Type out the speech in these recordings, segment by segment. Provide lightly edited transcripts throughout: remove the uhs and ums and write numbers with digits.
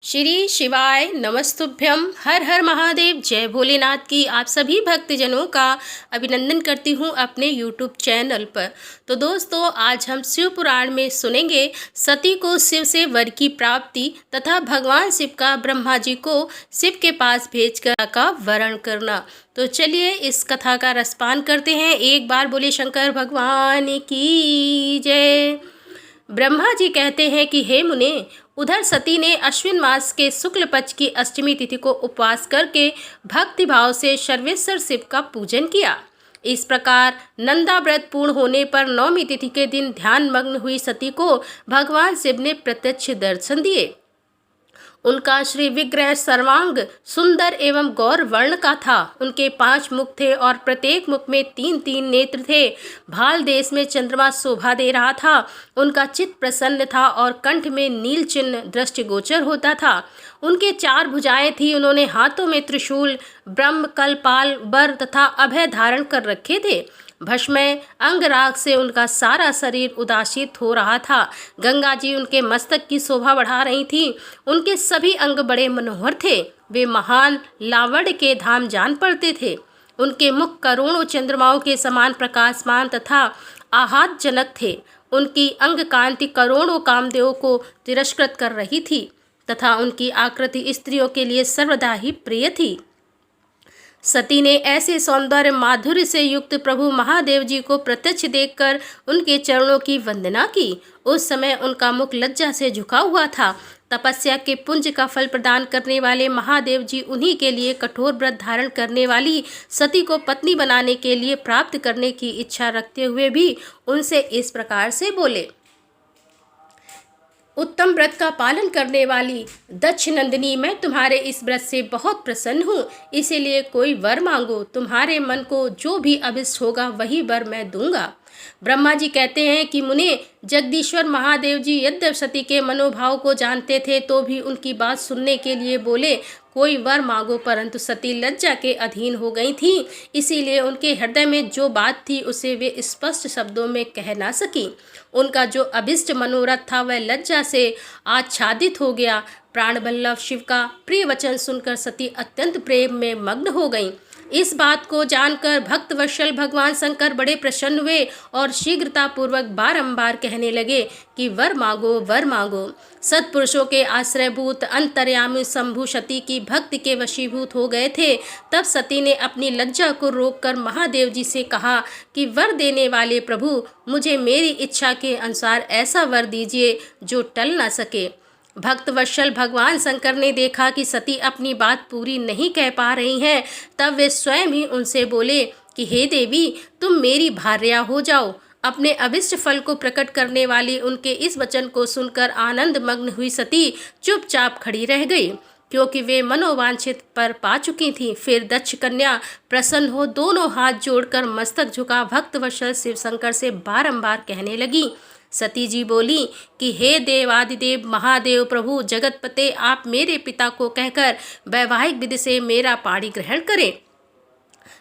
श्री शिवाय नमस्तुभ्यम। हर हर महादेव। जय भोलेनाथ की आप सभी भक्तजनों का अभिनंदन करती हूँ अपने यूट्यूब चैनल पर। तो दोस्तों, आज हम शिव पुराण में सुनेंगे सती को शिव से वर की प्राप्ति तथा भगवान शिव का ब्रह्मा जी को शिव के पास भेजकर का वरण करना। तो चलिए इस कथा का रसपान करते हैं। एक बार बोले शंकर भगवान की जय। ब्रह्मा जी कहते हैं कि हे मुने, उधर सती ने अश्विन मास के शुक्ल पक्ष की अष्टमी तिथि को उपवास करके भक्ति भाव से सर्वेश्वर शिव का पूजन किया। इस प्रकार नंदा व्रत पूर्ण होने पर नौमी तिथि के दिन ध्यान मग्न हुई सती को भगवान शिव ने प्रत्यक्ष दर्शन दिए। उनका श्री विग्रह सर्वांग सुंदर एवं गौर वर्ण का था। उनके 5 मुख थे और प्रत्येक मुख में 3-3 नेत्र थे। भाल देश में चंद्रमा शोभा दे रहा था। उनका चित्त प्रसन्न था और कंठ में नील चिन्ह दृष्टिगोचर होता था। उनके 4 भुजाएं थी। उन्होंने हाथों में त्रिशूल, ब्रह्म, कलपाल, बर तथा अभय धारण कर रखे थे। भस्मय अंगराग से उनका सारा शरीर उदासित हो रहा था। गंगा जी उनके मस्तक की शोभा बढ़ा रही थी। उनके सभी अंग बड़े मनोहर थे। वे महान लावण्य के धाम जान पड़ते थे। उनके मुख करोड़ों चंद्रमाओं के समान प्रकाशमान तथा आह्लादजनक थे। उनकी अंग कांति करोड़ों कामदेवों को तिरस्कृत कर रही थी तथा उनकी आकृति स्त्रियों के लिए सर्वदा ही प्रिय थी। सती ने ऐसे सौंदर्य माधुर्य से युक्त प्रभु महादेव जी को प्रत्यक्ष देखकर उनके चरणों की वंदना की। उस समय उनका मुख लज्जा से झुका हुआ था। तपस्या के पुंज का फल प्रदान करने वाले महादेव जी उन्हीं के लिए कठोर व्रत धारण करने वाली सती को पत्नी बनाने के लिए प्राप्त करने की इच्छा रखते हुए भी उनसे इस प्रकार से बोले। उत्तम व्रत का पालन करने वाली दक्ष नंदिनी, मैं तुम्हारे इस व्रत से बहुत प्रसन्न हूँ। इसीलिए कोई वर मांगो। तुम्हारे मन को जो भी अभिष्ट होगा वही वर मैं दूंगा। ब्रह्मा जी कहते हैं कि मुने, जगदीश्वर महादेव जी यद्यप सती के मनोभाव को जानते थे तो भी उनकी बात सुनने के लिए बोले कोई वर मांगो, परंतु सती लज्जा के अधीन हो गई थी। इसीलिए उनके हृदय में जो बात थी उसे वे स्पष्ट शब्दों में कह ना सकी। उनका जो अभिष्ट मनोरथ था वह लज्जा से आच्छादित हो गया। प्राण बल्लभ शिव का प्रिय वचन सुनकर सती अत्यंत प्रेम में मग्न हो गईं। इस बात को जानकर भक्त वत्सल भगवान शंकर बड़े प्रसन्न हुए और शीघ्रता पूर्वक बारंबार कहने लगे कि वर मांगो, वर मांगो। सत्पुरुषों के आश्रयभूत अंतर्यामी शंभु सती की भक्ति के वशीभूत हो गए थे। तब सती ने अपनी लज्जा को रोककर महादेव जी से कहा कि वर देने वाले प्रभु, मुझे मेरी इच्छा के अनुसार ऐसा वर दीजिए जो टल न सके। भक्त वत्सल भगवान शंकर ने देखा कि सती अपनी बात पूरी नहीं कह पा रही हैं। तब वे स्वयं ही उनसे बोले कि हे देवी, तुम मेरी भार्या हो जाओ। अपने अभिष्ट फल को प्रकट करने वाली उनके इस वचन को सुनकर आनंद मग्न हुई सती चुपचाप खड़ी रह गई, क्योंकि वे मनोवांछित पर पा चुकी थीं। फिर दक्ष कन्या प्रसन्न हो दोनों हाथ जोड़कर मस्तक झुका भक्त वत्सल शिव शंकर से बारंबार कहने लगी। सती जी बोली कि हे देवादिदेव महादेव प्रभु जगतपते, आप मेरे पिता को कहकर वैवाहिक विधि से मेरा पाणी ग्रहण करें।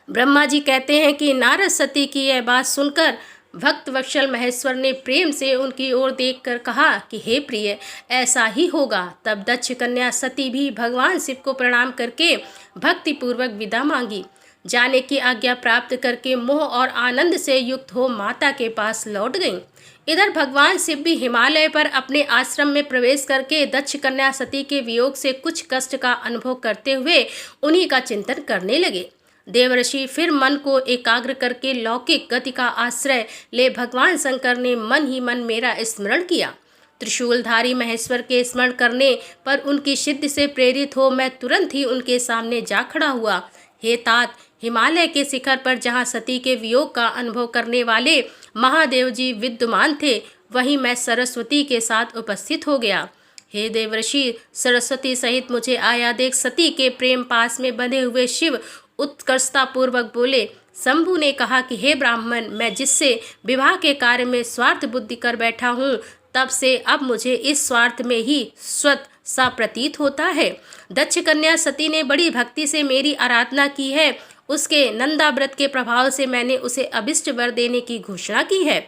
ब्रह्मा जी कहते हैं कि नारद सती की यह बात सुनकर भक्त वत्सल महेश्वर ने प्रेम से उनकी ओर देखकर कहा कि हे प्रिय, ऐसा ही होगा। तब दक्ष कन्या सती भी भगवान शिव को प्रणाम करके भक्तिपूर्वक विदा मांगी। जाने की आज्ञा प्राप्त करके मोह और आनंद से युक्त हो माता के पास लौट गईं। इधर भगवान शिव भी हिमालय पर अपने आश्रम में प्रवेश करके दक्ष कन्या सती के वियोग से कुछ कष्ट का अनुभव करते हुए उन्हीं का चिंतन करने लगे। देवर्षि फिर मन को एकाग्र करके लौकिक गति का आश्रय ले भगवान शंकर ने मन ही मन मेरा स्मरण किया। त्रिशूलधारी महेश्वर के स्मरण करने पर उनकी सिद्धि से प्रेरित हो मैं तुरंत ही उनके सामने जा खड़ा हुआ। हे तात, हिमालय के शिखर पर जहाँ सती के वियोग का अनुभव करने वाले महादेव जी विद्यमान थे, वहीं मैं सरस्वती के साथ उपस्थित हो गया। हे देवर्षि, सरस्वती सहित मुझे आया देख सती के प्रेम पास में बंधे हुए शिव उत्कर्षता पूर्वक बोले। शंभु ने कहा कि हे ब्राह्मण, मैं जिससे विवाह के कार्य में स्वार्थ बुद्धि कर बैठा हूँ, तब से अब मुझे इस स्वार्थ में ही स्वत सा प्रतीत होता है। दक्ष कन्या सती ने बड़ी भक्ति से मेरी आराधना की है। उसके नंदा व्रत के प्रभाव से मैंने उसे अभिष्ट वर देने की घोषणा की है।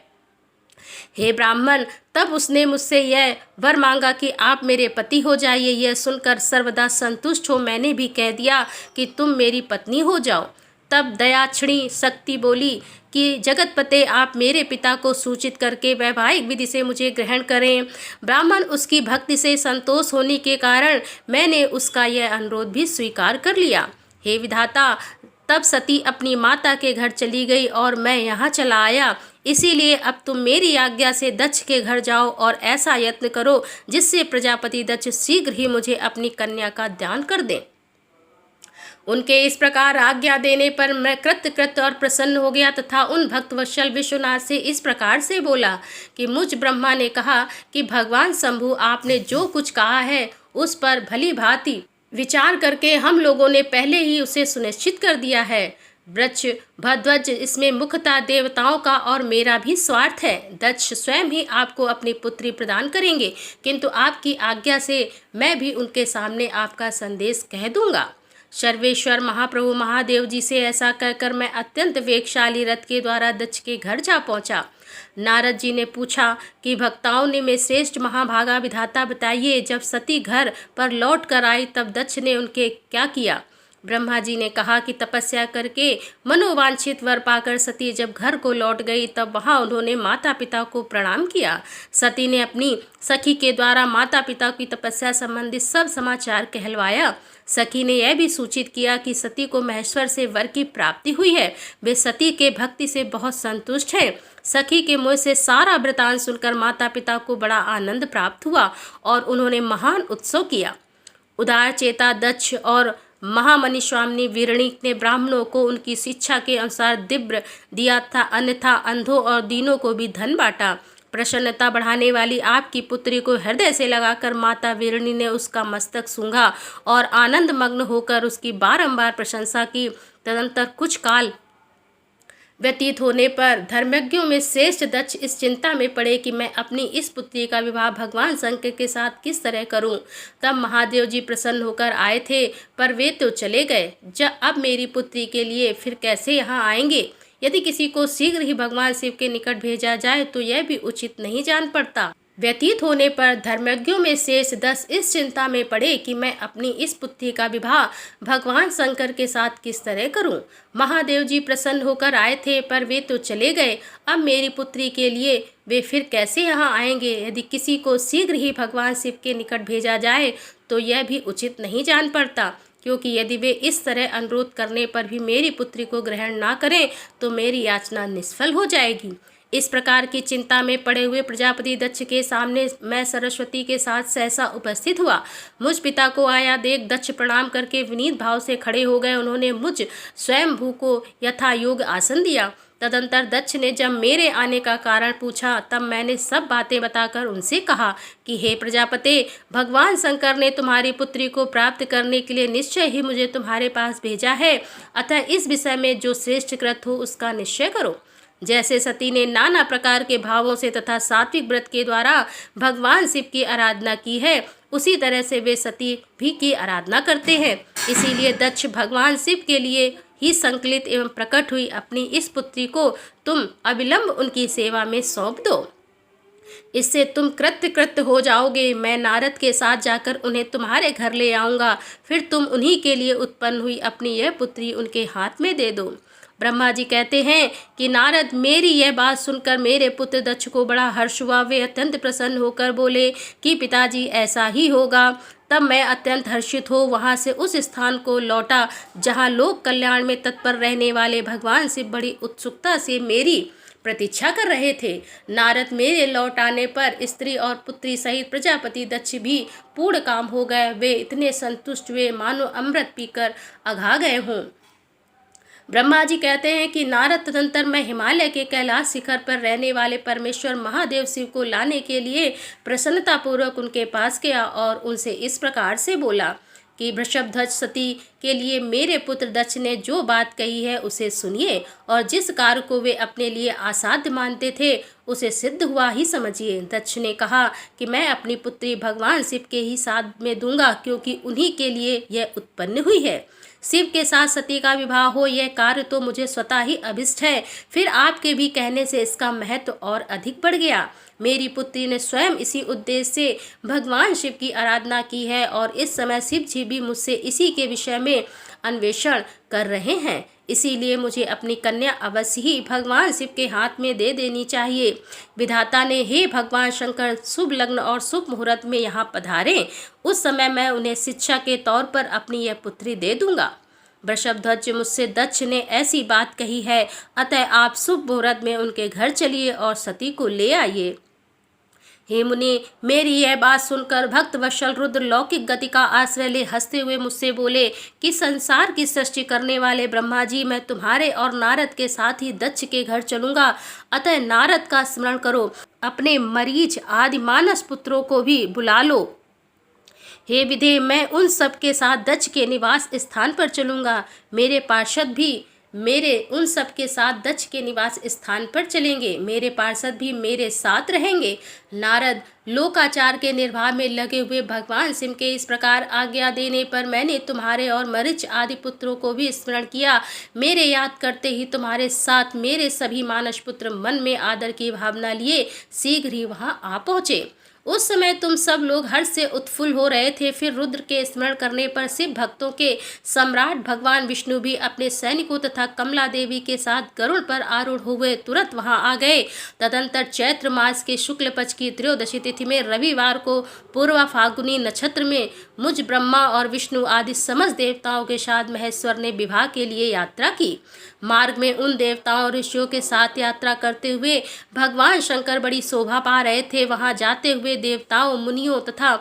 हे ब्राह्मण, तब उसने मुझसे यह वर मांगा कि आप मेरे पति हो जाइए। यह सुनकर सर्वदा संतुष्ट हो मैंने भी कह दिया कि तुम मेरी पत्नी हो जाओ। तब दयाक्षिणी शक्ति बोली कि जगतपते, आप मेरे पिता को सूचित करके वैवाहिक विधि से मुझे ग्रहण करें। ब्राह्मण उसकी भक्ति से संतोष होने के कारण मैंने उसका यह अनुरोध भी स्वीकार कर लिया। हे विधाता, तब सती अपनी माता के घर चली गई और मैं यहाँ चला आया। इसीलिए अब तुम मेरी आज्ञा से दक्ष के घर जाओ और ऐसा यत्न करो जिससे प्रजापति दक्ष शीघ्र ही मुझे अपनी कन्या का दान कर दें। उनके इस प्रकार आज्ञा देने पर मैं कृत और प्रसन्न हो गया तथा उन भक्तवत्सल विश्वनाथ से इस प्रकार से बोला कि मुझ ब्रह्मा ने कहा कि भगवान शंभु, आपने जो कुछ कहा है उस पर भली भांति विचार करके हम लोगों ने पहले ही उसे सुनिश्चित कर दिया है। वृक्ष भध्वज, इसमें मुख्यतः देवताओं का और मेरा भी स्वार्थ है। दक्ष स्वयं ही आपको अपनी पुत्री प्रदान करेंगे, किंतु आपकी आज्ञा से मैं भी उनके सामने आपका संदेश कह दूंगा। सर्वेश्वर महाप्रभु महादेव जी से ऐसा कहकर मैं अत्यंत वेगशाली रथ के द्वारा दक्ष के घर जा पहुंचा। नारद जी ने पूछा कि भक्ताओं ने में श्रेष्ठ महाभागा विधाता बताइए, जब सती घर पर लौट कर आई तब दक्ष ने उनके क्या किया। ब्रह्मा जी ने कहा कि तपस्या करके मनोवांछित वर पाकर सती जब घर को लौट गई तब वहां उन्होंने माता पिता को प्रणाम किया। सती ने अपनी सखी के द्वारा माता पिता की तपस्या संबंधित सब समाचार कहलवाया। सखी ने यह भी सूचित किया कि सती को महेश्वर से वर की प्राप्ति हुई है। वे सती के भक्ति से बहुत संतुष्ट हैं। सखी के मुँह से सारा वृतांत सुनकर माता पिता को बड़ा आनंद प्राप्त हुआ और उन्होंने महान उत्सव किया। उदार चेता दक्ष और महामनि स्वामिनी वीरणी ने ब्राह्मणों को उनकी शिक्षा के अनुसार दिव्य दिया था, अन्यथा अंधों और दीनों को भी धन बांटा। प्रसन्नता बढ़ाने वाली आपकी पुत्री को हृदय से लगाकर माता वीरणी ने उसका मस्तक सूंघा और आनंद मग्न होकर उसकी बारंबार प्रशंसा की। तदंतर कुछ काल व्यतीत होने पर धर्मज्ञों में श्रेष्ठ दक्ष इस चिंता में पड़े कि मैं अपनी इस पुत्री का विवाह भगवान शंकर के साथ किस तरह करूं। तब महादेव जी प्रसन्न होकर आए थे, पर वे तो चले गए। अब मेरी पुत्री के लिए फिर कैसे यहाँ आएंगे। यदि किसी को शीघ्र ही भगवान शिव के निकट भेजा जाए तो यह भी उचित नहीं जान पड़ता। व्यतीत होने पर धर्मज्ञों में शेष 10 इस चिंता में पड़े कि मैं अपनी इस पुत्री का विवाह भगवान शंकर के साथ किस तरह करूं। महादेव जी प्रसन्न होकर आए थे, पर वे तो चले गए। अब मेरी पुत्री के लिए वे फिर कैसे यहाँ आएंगे। यदि किसी को शीघ्र ही भगवान शिव के निकट भेजा जाए तो यह भी उचित नहीं जान पड़ता, क्योंकि यदि वे इस तरह अनुरोध करने पर भी मेरी पुत्री को ग्रहण ना करें तो मेरी याचना निष्फल हो जाएगी। इस प्रकार की चिंता में पड़े हुए प्रजापति दक्ष के सामने मैं सरस्वती के साथ सहसा उपस्थित हुआ। मुझ पिता को आया देख दक्ष प्रणाम करके विनीत भाव से खड़े हो गए। उन्होंने मुझ स्वयंभू को यथा योग आसन दिया। तदंतर दक्ष ने जब मेरे आने का कारण पूछा तब मैंने सब बातें बताकर उनसे कहा कि हे प्रजापते, भगवान शंकर ने तुम्हारी पुत्री को प्राप्त करने के लिए निश्चय ही मुझे तुम्हारे पास भेजा है, अतः इस विषय में जो श्रेष्ठ कृत हो उसका निश्चय करो। जैसे सती ने नाना प्रकार के भावों से तथा सात्विक व्रत के द्वारा भगवान शिव की आराधना की है, उसी तरह से वे सती भी की आराधना करते हैं। इसीलिए दक्ष भगवान शिव के लिए ही संकलित एवं प्रकट हुई अपनी इस पुत्री को तुम अविलंब उनकी सेवा में सौंप दो। इससे तुम कृत्य हो जाओगे। मैं नारद के साथ जाकर उन्हें तुम्हारे घर ले आऊँगा, फिर तुम उन्हीं के लिए उत्पन्न हुई अपनी यह पुत्री उनके हाथ में दे दो। ब्रह्मा जी कहते हैं कि नारद, मेरी यह बात सुनकर मेरे पुत्र दक्ष को बड़ा हर्ष हुआ। वे अत्यंत प्रसन्न होकर बोले कि पिताजी ऐसा ही होगा। तब मैं अत्यंत हर्षित हो वहाँ से उस स्थान को लौटा जहाँ लोक कल्याण में तत्पर रहने वाले भगवान शिव बड़ी उत्सुकता से मेरी प्रतीक्षा कर रहे थे। नारद मेरे लौट आने पर स्त्री और पुत्री सहित प्रजापति दक्ष भी पूर्ण काम हो गए। वे इतने संतुष्ट हुए मानो अमृत पीकर अघा गए हों। ब्रह्मा जी कहते हैं कि नारद तदंतर मैं हिमालय के कैलाश शिखर पर रहने वाले परमेश्वर महादेव शिव को लाने के लिए प्रसन्नतापूर्वक उनके पास गया और उनसे इस प्रकार से बोला कि वृषभध्वज सती के लिए मेरे पुत्र दक्ष ने जो बात कही है उसे सुनिए और जिस कार्य को वे अपने लिए असाध्य मानते थे उसे सिद्ध हुआ ही समझिए। दक्ष ने कहा कि मैं अपनी पुत्री भगवान शिव के ही साथ में दूंगा, क्योंकि उन्हीं के लिए यह उत्पन्न हुई है। शिव के साथ सती का विवाह हो, यह कार्य तो मुझे स्वतः ही अभिष्ट है। फिर आपके भी कहने से इसका महत्व और अधिक बढ़ गया। मेरी पुत्री ने स्वयं इसी उद्देश्य से भगवान शिव की आराधना की है और इस समय शिव जी भी मुझसे इसी के विषय में अन्वेषण कर रहे हैं। इसीलिए मुझे अपनी कन्या अवश्य ही भगवान शिव के हाथ में दे देनी चाहिए। विधाता ने हे भगवान शंकर शुभ लग्न और शुभ मुहूर्त में यहाँ पधारे, उस समय मैं उन्हें शिक्षा के तौर पर अपनी यह पुत्री दे दूंगा। वृषभध्वज मुझसे दक्ष ने ऐसी बात कही है, अतः आप शुभ मुहूर्त में उनके घर चलिए और सती को ले आइए। हे मुनि, मेरी यह बात सुनकर भक्त वत्सल रुद्र लौकिक गति का आश्रय ले हंसते हुए मुझसे बोले कि संसार की सृष्टि करने वाले ब्रह्मा जी, मैं तुम्हारे और नारद के साथ ही दक्ष के घर चलूंगा, अतः नारद का स्मरण करो। अपने मरीच आदि मानस पुत्रों को भी बुला लो। हे विधे, मैं उन सब के साथ दक्ष के निवास स्थान पर चलूंगा। मेरे पार्षद भी मेरे उन सब के साथ दक्ष के निवास स्थान पर चलेंगे। मेरे पार्षद भी मेरे साथ रहेंगे। नारद लोकाचार के निर्वाह में लगे हुए भगवान शिव के इस प्रकार आज्ञा देने पर मैंने तुम्हारे और मरीच आदि पुत्रों को भी स्मरण किया। मेरे याद करते ही तुम्हारे साथ मेरे सभी मानस पुत्र मन में आदर की भावना लिए शीघ्र ही वहां आ पहुँचे। उस समय तुम सब लोग हर्ष से उत्फुल्ल हो रहे थे। फिर रुद्र के स्मरण करने पर शिव भक्तों के सम्राट भगवान विष्णु भी अपने सैनिकों तथा कमला देवी के साथ गरुड़ पर आरूढ़ हुए तुरंत वहां आ गए। तदंतर चैत्र मास के शुक्ल पक्ष की त्रयोदशी तिथि में रविवार को पूर्वा फाल्गुनी नक्षत्र में मुझ ब्रह्मा और विष्णु आदि समस्त देवताओं के साथ महेश्वर ने विवाह के लिए यात्रा की। मार्ग में उन देवताओं और ऋषियों के साथ यात्रा करते हुए भगवान शंकर बड़ी शोभा पा रहे थे। वहां जाते हुए देवताओं, मुनियों तथा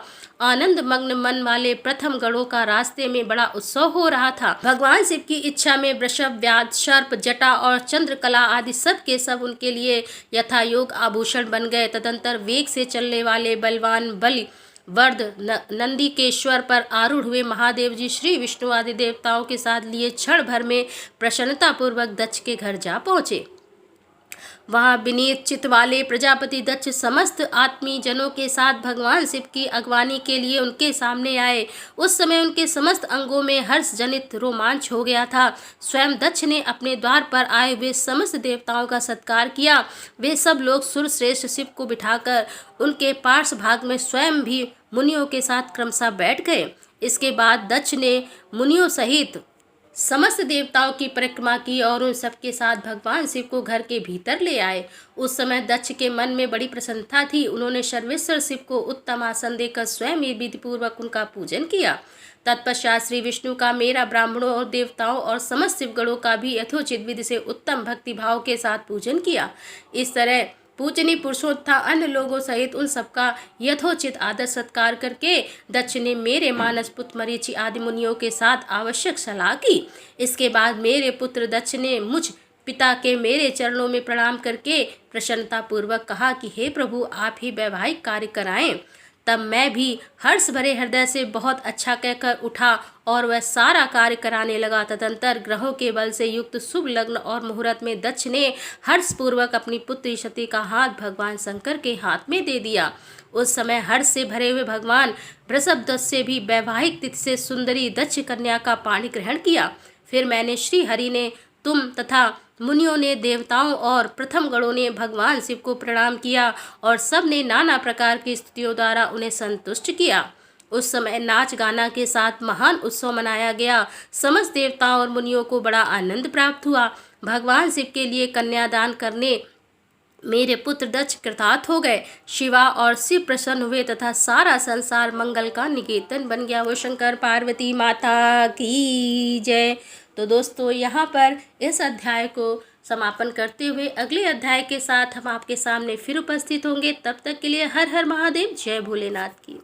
आनंद मग्न मन वाले प्रथम गणों का रास्ते में बड़ा उत्सव हो रहा था। भगवान शिव की इच्छा में वृषभ, व्याध, सर्प, जटा और चंद्रकला आदि सब के सब उनके लिए यथा योग आभूषण बन गए। तदंतर वेग से चलने वाले बलवान बलि वर्द नंदीकेश्वर पर आरूढ़ हुए महादेव जी श्री विष्णु आदि देवताओं के साथ लिए क्षण भर में प्रसन्नता पूर्वक दक्ष के घर जा पहुँचे। वहाँ विनीत चित्त वाले प्रजापति दक्ष समस्त आत्मी जनों के साथ भगवान शिव की अगवानी के लिए उनके सामने आए। उस समय उनके समस्त अंगों में हर्ष जनित रोमांच हो गया था। स्वयं दक्ष ने अपने द्वार पर आए हुए समस्त देवताओं का सत्कार किया। वे सब लोग सुरश्रेष्ठ शिव को बिठाकर उनके पार्श्व भाग में स्वयं भी मुनियों के साथ क्रमशः बैठ गए। इसके बाद दक्ष ने मुनियों सहित समस्त देवताओं की परिक्रमा की और उन सबके साथ भगवान शिव को घर के भीतर ले आए। उस समय दक्ष के मन में बड़ी प्रसन्नता थी। उन्होंने सर्वेश्वर शिव को उत्तम आसन देकर स्वयं ही विधिपूर्वक उनका पूजन किया। तत्पश्चात श्री विष्णु का मेरा ब्राह्मणों और देवताओं और समस्त शिवगणों का भी यथोचित विधि से उत्तम भक्ति भाव के साथ पूजन किया। इस तरह पूजनीय पुरुषों तथा अन्य लोगों सहित उन सबका यथोचित आदर सत्कार करके दक्ष ने मेरे मानस पुत्र मरीचि आदि मुनियों के साथ आवश्यक सलाह की। इसके बाद मेरे पुत्र दक्ष ने मुझ पिता के मेरे चरणों में प्रणाम करके प्रसन्नता पूर्वक कहा कि हे प्रभु, आप ही वैवाहिक कार्य कराएं। तब मैं भी हर्ष भरे हृदय से बहुत अच्छा कहकर उठा और वह सारा कार्य कराने लगा। तदंतर ग्रहों के बल से युक्त शुभ लग्न और मुहूर्त में दक्ष ने हर्ष पूर्वक अपनी पुत्री सती का हाथ भगवान शंकर के हाथ में दे दिया। उस समय हर्ष से भरे हुए भगवान वृषभध्वज से भी वैवाहिक तिथि से सुंदरी दक्ष कन्या का पाणी ग्रहण किया। फिर मैंने श्री हरि ने, तुम तथा मुनियों ने, देवताओं और प्रथम गणों ने भगवान शिव को प्रणाम किया और सब ने नाना प्रकार की स्तुतियों द्वारा उन्हें संतुष्ट किया। उस समय नाच गाना के साथ महान उत्सव मनाया गया। समस्त देवताओं और मुनियों को बड़ा आनंद प्राप्त हुआ। भगवान शिव के लिए कन्यादान करने मेरे पुत्र दक्ष कृतार्थ हो गए। शिवा और शिव प्रसन्न हुए तथा सारा संसार मंगल का निकेतन बन गया। वो शंकर पार्वती माता की जय। तो दोस्तों, यहाँ पर इस अध्याय को समापन करते हुए अगले अध्याय के साथ हम आपके सामने फिर उपस्थित होंगे। तब तक के लिए हर हर महादेव, जय भोलेनाथ की।